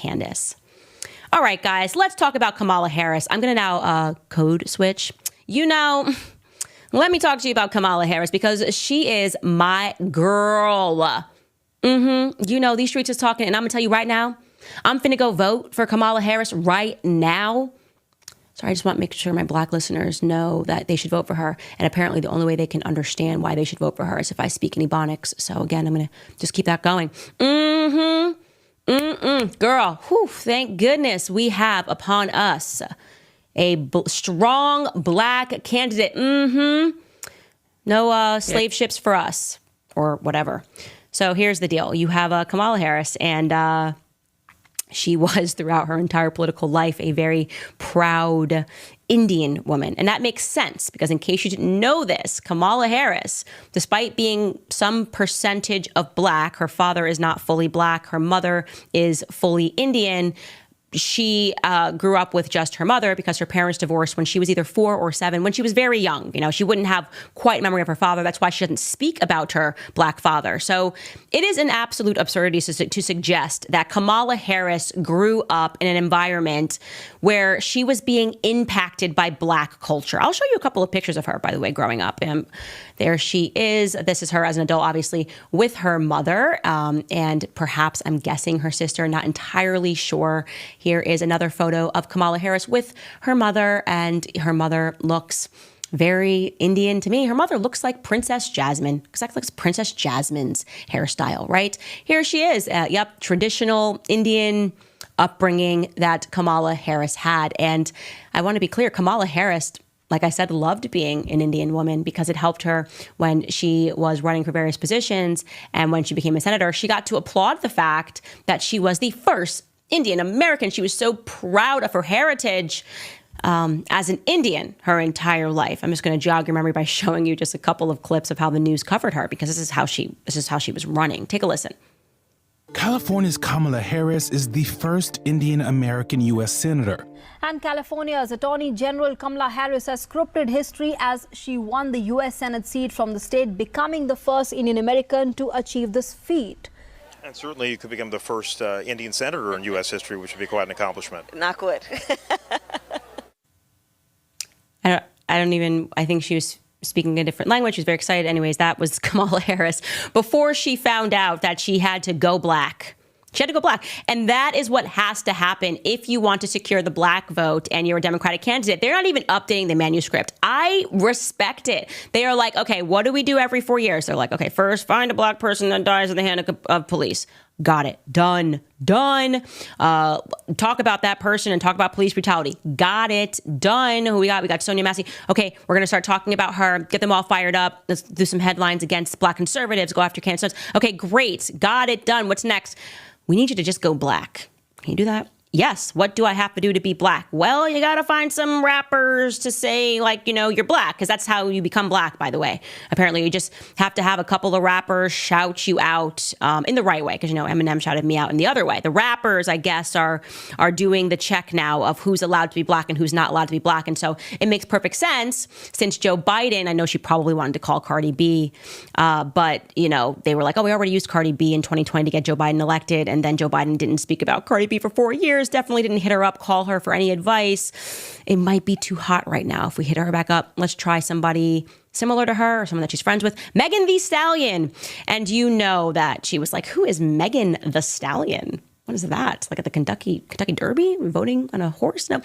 Candace. All right, guys, let's talk about Kamala Harris. I'm going to now code switch. Let me talk to you about Kamala Harris because she is my girl. These streets is talking, and I'm going to tell you right now, I'm finna go vote for Kamala Harris right now. Sorry, I just want to make sure my Black listeners know that they should vote for her. And apparently the only way they can understand why they should vote for her is if I speak in Ebonics. So again, I'm going to just keep that going. Girl, thank goodness we have upon us a strong Black candidate. No slave ships for us or whatever. So here's the deal. You have Kamala Harris, and she was throughout her entire political life a very proud Indian woman. And that makes sense because in case you didn't know this, Kamala Harris, despite being some percentage of Black, her father is not fully Black, her mother is fully Indian. She grew up with just her mother because her parents divorced when she was either 4 or 7, when she was very young. She wouldn't have quite a memory of her father. That's why she doesn't speak about her Black father. So it is an absolute absurdity to suggest that Kamala Harris grew up in an environment where she was being impacted by Black culture. I'll show you a couple of pictures of her, by the way, growing up. There she is. This is her as an adult, obviously, with her mother, and perhaps, I'm guessing, her sister, not entirely sure. Here is another photo of Kamala Harris with her mother, and her mother looks very Indian to me. Her mother looks like Princess Jasmine, exactly like Princess Jasmine's hairstyle, right? Here she is. Traditional Indian upbringing that Kamala Harris had. And I want to be clear, Kamala Harris, like I said, loved being an Indian woman because it helped her when she was running for various positions. And when she became a senator, she got to applaud the fact that she was the first Indian American. She was so proud of her heritage as an Indian her entire life. I'm just going to jog your memory by showing you just a couple of clips of how the news covered her because this is how she was running. Take a listen. California's Kamala Harris is the first Indian American U.S. senator. And California's Attorney General Kamala Harris has scripted history as she won the U.S. Senate seat from the state, becoming the first Indian American to achieve this feat. And certainly you could become the first Indian senator in U.S. history, which would be quite an accomplishment. Not good. I think she was speaking a different language. She was very excited. Anyways, that was Kamala Harris before she found out that she had to go Black. She had to go Black. And that is what has to happen if you want to secure the Black vote and you're a Democratic candidate. They're not even updating the manuscript. I respect it. They are like, okay, what do we do every 4 years? They're like, okay, first find a Black person that dies in the hand of police. Got it. Done. Talk about that person and talk about police brutality. Got it. Done. Who we got? We got Sonia Massie. Okay, we're going to start talking about her. Get them all fired up. Let's do some headlines against Black conservatives. Go after Candace Owens. Okay, great. Got it. Done. What's next? We need you to just go Black. Can you do that? Yes. What do I have to do to be Black? Well, you got to find some rappers to say, like, you're Black, because that's how you become Black, by the way. Apparently, you just have to have a couple of rappers shout you out in the right way, because, Eminem shouted me out in the other way. The rappers, I guess, are doing the check now of who's allowed to be Black and who's not allowed to be Black. And so it makes perfect sense since Joe Biden, I know she probably wanted to call Cardi B, but, they were like, oh, we already used Cardi B in 2020 to get Joe Biden elected. And then Joe Biden didn't speak about Cardi B for 4 years. Definitely didn't hit her up, call her for any advice. It might be too hot right now. If we hit her back up, let's try somebody similar to her or someone that she's friends with. Megan Thee Stallion. And you know that she was like, who is Megan the Stallion? What is that? Like at the Kentucky Derby? Voting on a horse? No.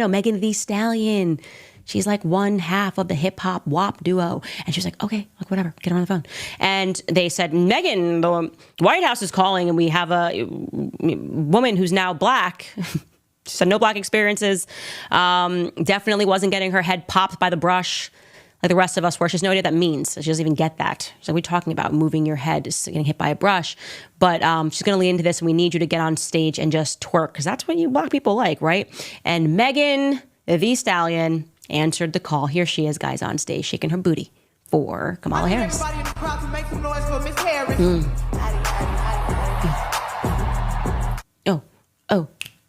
Megan Thee Stallion. She's like one half of the hip hop WAP duo. And she was like, okay, like whatever, get her on the phone. And they said, Megan, the White House is calling and we have a woman who's now Black. She said no Black experiences. Definitely wasn't getting her head popped by the brush like the rest of us were. She has no idea what that means. She doesn't even get that. So we're talking about moving your head, just getting hit by a brush. But she's going to lean into this and we need you to get on stage and just twerk because that's what you Black people like, right? And Megan Thee Stallion answered the call. Here she is, guys, on stage, shaking her booty for Kamala Harris.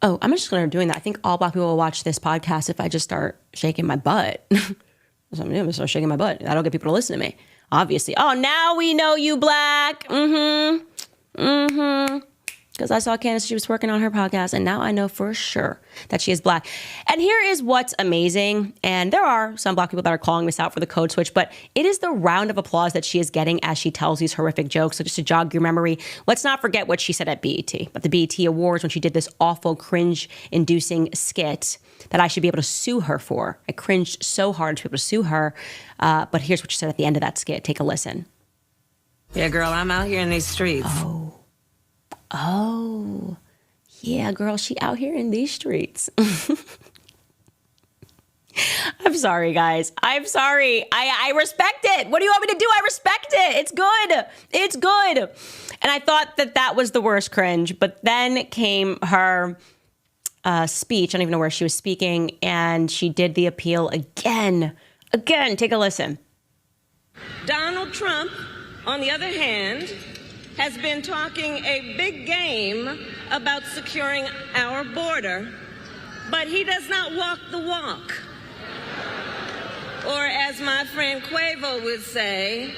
Oh, I'm just going to doing that. I think all Black people will watch this podcast if I just start shaking my butt. So I'm going to start shaking my butt. That'll get people to listen to me, obviously. Oh, now we know you Black. because I saw Candace, she was working on her podcast, and now I know for sure that she is Black. And here is what's amazing, and there are some Black people that are calling this out for the code switch, but it is the round of applause that she is getting as she tells these horrific jokes. So just to jog your memory, let's not forget what she said at BET, at the BET Awards, when she did this awful, cringe-inducing skit that I should be able to sue her for. I cringed so hard to be able to sue her, but here's what she said at the end of that skit. Take a listen. Yeah, girl, I'm out here in these streets. Oh, yeah, girl, she out here in these streets. I'm sorry, guys. I'm sorry. I respect it. What do you want me to do? I respect it. It's good. It's good. And I thought that that was the worst cringe. But then came her speech. I don't even know where she was speaking. And she did the appeal again. Again, take a listen. Donald Trump, on the other hand, has been talking a big game about securing our border, but he does not walk the walk. Or as my friend Quavo would say,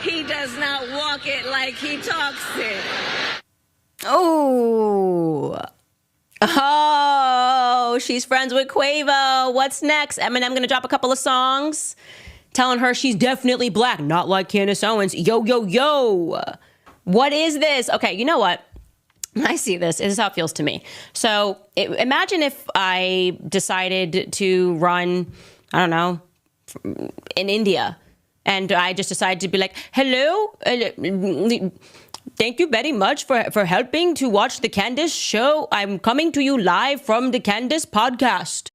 he does not walk it like he talks it. Oh, she's friends with Quavo. What's next? Eminem gonna drop a couple of songs telling her she's definitely Black, not like Candace Owens. Yo, yo, yo. What is this? Okay, you know what? I see this. This is how it feels to me. So imagine if I decided to run, I don't know, in India, and I just decided to be like, hello, thank you very much for helping to watch the Candace show. I'm coming to you live from the Candace podcast.